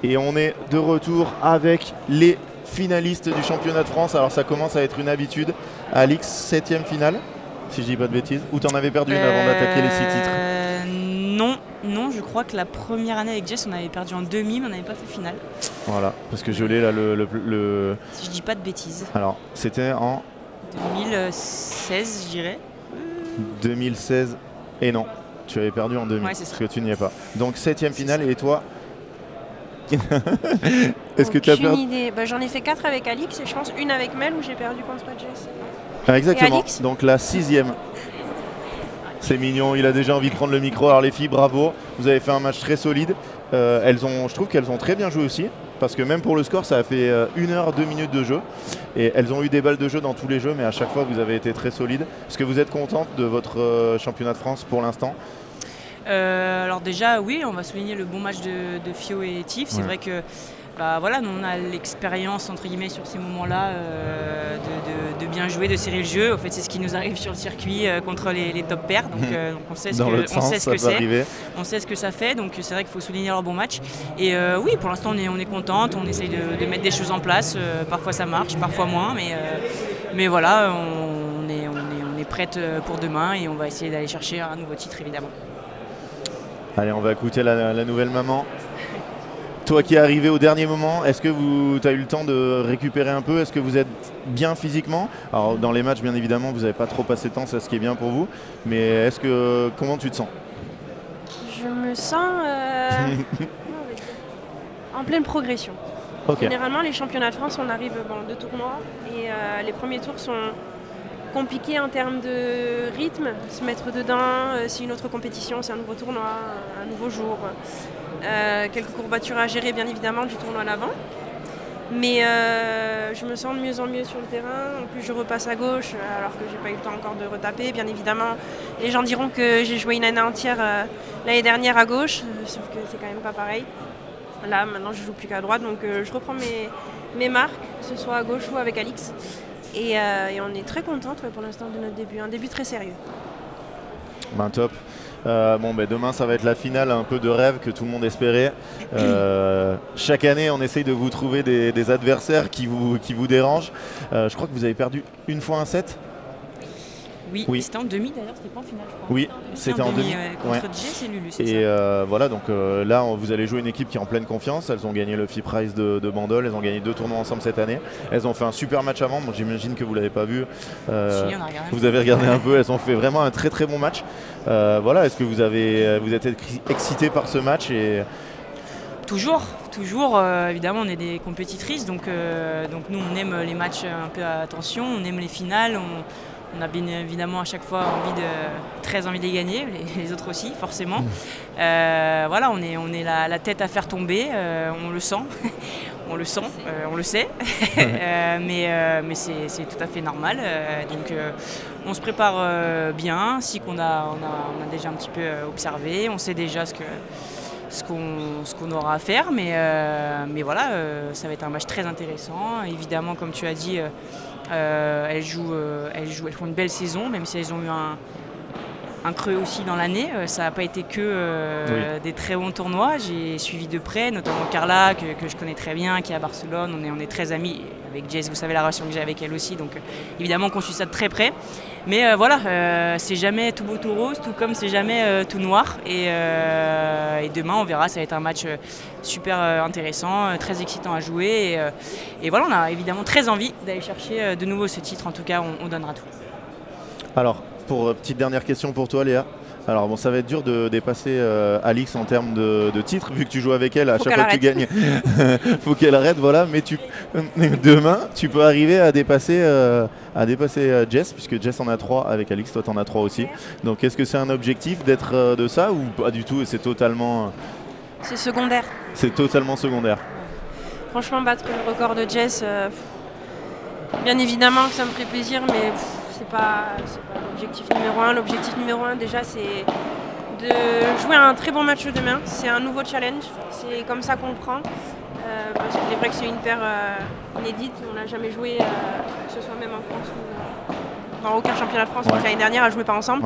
Et on est de retour avec les finalistes du championnat de France. Alors ça commence à être une habitude. Alix, 7e finale, si je dis pas de bêtises. Ou t'en avais perdu une avant d'attaquer les 6 titres? Non, je crois que la première année avec Jess, on avait perdu en demi, mais on n'avait pas fait finale. Voilà, parce que je l'ai là le... Si je dis pas de bêtises. Alors, c'était en 2016, je dirais. 2016. Et non, tu avais perdu en demi, Ouais, c'est ça. parce que tu n'y es pas. Donc 7e finale, et toi? Est-ce que tu as perdu? Idée. Bah, j'en ai fait 4 avec Alix et je pense une avec Mel où j'ai perdu contre Jess. Ah, exactement, Alix donc la 6e. C'est mignon, il a déjà envie de prendre le micro. Alors les filles, bravo, vous avez fait un match très solide. Je trouve qu'elles ont très bien joué aussi, parce que même pour le score, ça a fait 1 heure, 2 minutes de jeu. Et elles ont eu des balles de jeu dans tous les jeux, mais à chaque fois, vous avez été très solide. Est-ce que vous êtes contente de votre championnat de France pour l'instant? Alors déjà, oui, on va souligner le bon match de Fio et Tiff. C'est vrai que voilà, nous on a l'expérience entre guillemets sur ces moments-là de bien jouer, de serrer le jeu. En fait, c'est ce qui nous arrive sur le circuit contre les top pairs. Donc on sait ce que c'est, on sait ce que ça fait. Donc c'est vrai qu'il faut souligner leur bon match. Et oui, pour l'instant on est contente, on essaye de mettre des choses en place. Parfois ça marche, parfois moins, mais voilà, on est prête pour demain et on va essayer d'aller chercher un nouveau titre évidemment. Allez, on va écouter la nouvelle maman. Toi qui es arrivé au dernier moment, est-ce que tu as eu le temps de récupérer un peu? Est-ce que vous êtes bien physiquement? Alors dans les matchs, bien évidemment, vous n'avez pas trop passé de temps, c'est ce qui est bien pour vous. Mais comment tu te sens? Je me sens en pleine progression. Okay. Généralement, les championnats de France, on arrive de tournois et les premiers tours sont compliqués en termes de rythme, se mettre dedans, c'est une autre compétition, c'est un nouveau tournoi, un nouveau jour. Quelques courbatures à gérer bien évidemment du tournoi à l'avant. Mais je me sens de mieux en mieux sur le terrain. En plus je repasse à gauche alors que j'ai pas eu le temps encore de retaper. Bien évidemment, les gens diront que j'ai joué une année entière l'année dernière à gauche, sauf que c'est quand même pas pareil. Là maintenant je joue plus qu'à droite, donc je reprends mes marques, que ce soit à gauche ou avec Alix. Et on est très contente pour l'instant de notre début, un début très sérieux. Ben top. Demain ça va être la finale un peu de rêve que tout le monde espérait. Chaque année on essaye de vous trouver des adversaires qui vous dérangent. Je crois que vous avez perdu une fois un set. Oui. C'était en demi d'ailleurs, c'était pas en finale je crois. Oui, c'était en demi. Contre Jess et Lulu, c'est et ça. Voilà, donc là vous allez jouer une équipe qui est en pleine confiance. Elles ont gagné le FI Prize de Bandol, elles ont gagné 2 tournois ensemble cette année. Elles ont fait un super match avant, bon, j'imagine que vous ne l'avez pas vu. Si, on a regardé vous avez regardé un peu, elles ont fait vraiment un très très bon match. Voilà, est-ce que vous êtes excité par ce match Toujours, évidemment on est des compétitrices, donc nous on aime les matchs un peu à tension, on aime les finales, on a bien évidemment à chaque fois très envie de les gagner, les autres aussi forcément. Voilà, on est la tête à faire tomber, on le sent, on le sait, mais c'est tout à fait normal. Donc on se prépare bien, si qu'on a déjà un petit peu observé, on sait déjà ce qu'on aura à faire, mais voilà, ça va être un match très intéressant. Évidemment, comme tu as dit, elles font une belle saison, même si elles ont eu un creux aussi dans l'année. Ça n'a pas été que des très bons tournois. J'ai suivi de près, notamment Carla, que je connais très bien, qui est à Barcelone. On est très amis. Avec Jess, vous savez la relation que j'ai avec elle aussi, donc évidemment qu'on suit ça de très près. Mais voilà, c'est jamais tout beau tout rose, tout comme c'est jamais tout noir. Et demain, on verra, ça va être un match super intéressant, très excitant à jouer. Et voilà, on a évidemment très envie d'aller chercher de nouveau ce titre. En tout cas, on donnera tout. Alors, petite dernière question pour toi, Léa. Alors bon, ça va être dur de dépasser Alix en termes de titres, vu que tu joues avec elle à chaque fois que tu gagnes. Faut qu'elle arrête, voilà. Mais demain, tu peux arriver à dépasser Jess, puisque Jess en a 3 avec Alix, toi t'en as 3 aussi. Donc est-ce que c'est un objectif d'être de ça ou pas du tout? C'est totalement... C'est secondaire. C'est totalement secondaire. Franchement, battre le record de Jess, bien évidemment que ça me ferait plaisir, mais... c'est pas l'objectif numéro 1. L'objectif numéro 1 déjà c'est de jouer un très bon match demain. C'est un nouveau challenge, c'est comme ça qu'on le prend. Parce qu'il est vrai que c'est une paire inédite, on n'a jamais joué, que ce soit même en France ou dans aucun championnat de France, l'année dernière elles ne jouaient pas ensemble.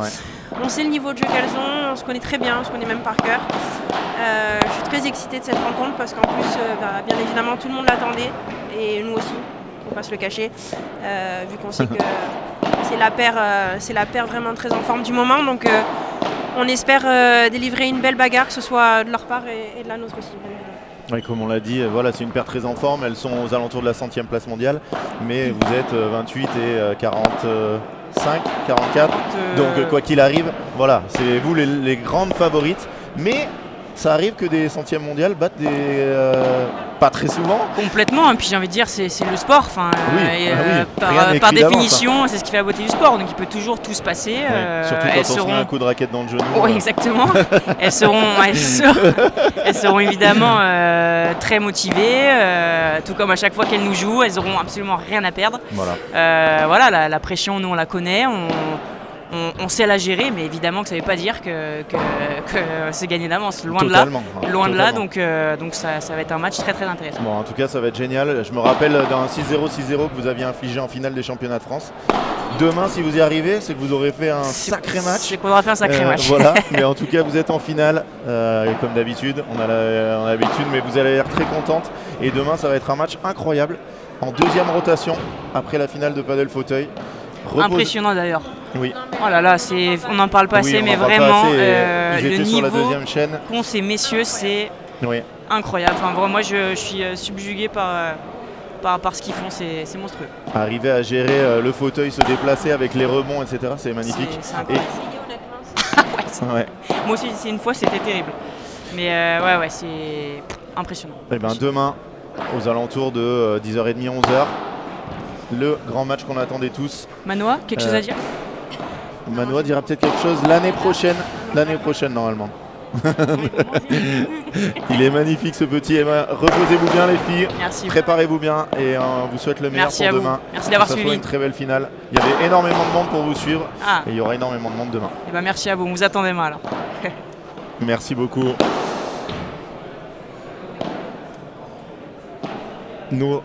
On sait le niveau de jeu qu'elles ont, on se connaît très bien, on se connaît même par cœur. Je suis très excités de cette rencontre parce qu'en plus, bien évidemment, tout le monde l'attendait et nous aussi, il ne faut pas se le cacher, vu qu'on sait que c'est la paire vraiment très en forme du moment. Donc on espère délivrer une belle bagarre, que ce soit de leur part et de la nôtre aussi. Oui, comme on l'a dit, voilà, c'est une paire très en forme. Elles sont aux alentours de la 100e place mondiale, mais vous êtes 28 et 45, 44. Donc quoi qu'il arrive, voilà, c'est vous les grandes favorites. Mais ça arrive que des 100e mondiales battent des... pas très souvent. Complètement, et puis j'ai envie de dire, c'est le sport. Par définition, c'est ce qui fait la beauté du sport. Donc il peut toujours tout se passer. Surtout quand on se met un coup de raquette dans le genou. Oui, exactement. elles seront évidemment très motivées, tout comme à chaque fois qu'elles nous jouent. Elles n'auront absolument rien à perdre. Voilà, la pression, nous on la connaît. On sait la gérer, mais évidemment que ça ne veut pas dire que c'est gagné d'avance. Loin de là, donc ça va être un match très très intéressant. Bon, en tout cas, ça va être génial. Je me rappelle d'un 6-0, 6-0 que vous aviez infligé en finale des championnats de France. Demain, si vous y arrivez, c'est que vous aurez fait un sacré match. C'est qu'on aura fait un sacré match. Voilà, mais en tout cas, vous êtes en finale, comme d'habitude. On a l'habitude, mais vous allez l'air très contente. Et demain, ça va être un match incroyable, en deuxième rotation, après la finale de Padel Fauteuil. Impressionnant d'ailleurs. Oui. Oh là là, on n'en parle pas assez, mais vraiment, le niveau sur la deuxième chaîne. Qu'ont ces messieurs, c'est incroyable. Enfin, moi, je suis subjugué par ce qu'ils font, c'est monstrueux. Arriver à gérer le fauteuil, se déplacer avec les rebonds, etc., c'est magnifique. C'est incroyable. Moi aussi, une fois, c'était terrible. Mais c'est impressionnant. Et ben, demain, aux alentours de 10h30, 11h, le grand match qu'on attendait tous. Manoa, quelque chose à dire? Manoa dira peut-être quelque chose l'année prochaine normalement. Il est magnifique ce petit. Reposez-vous bien les filles. Merci. Préparez-vous bien et on vous souhaite le meilleur pour demain. Merci d'avoir suivi. Que ce soit une très belle finale. Il y avait énormément de monde pour vous suivre et il y aura énormément de monde demain. Et ben merci à vous. Vous attendez moi alors. Merci beaucoup. Nous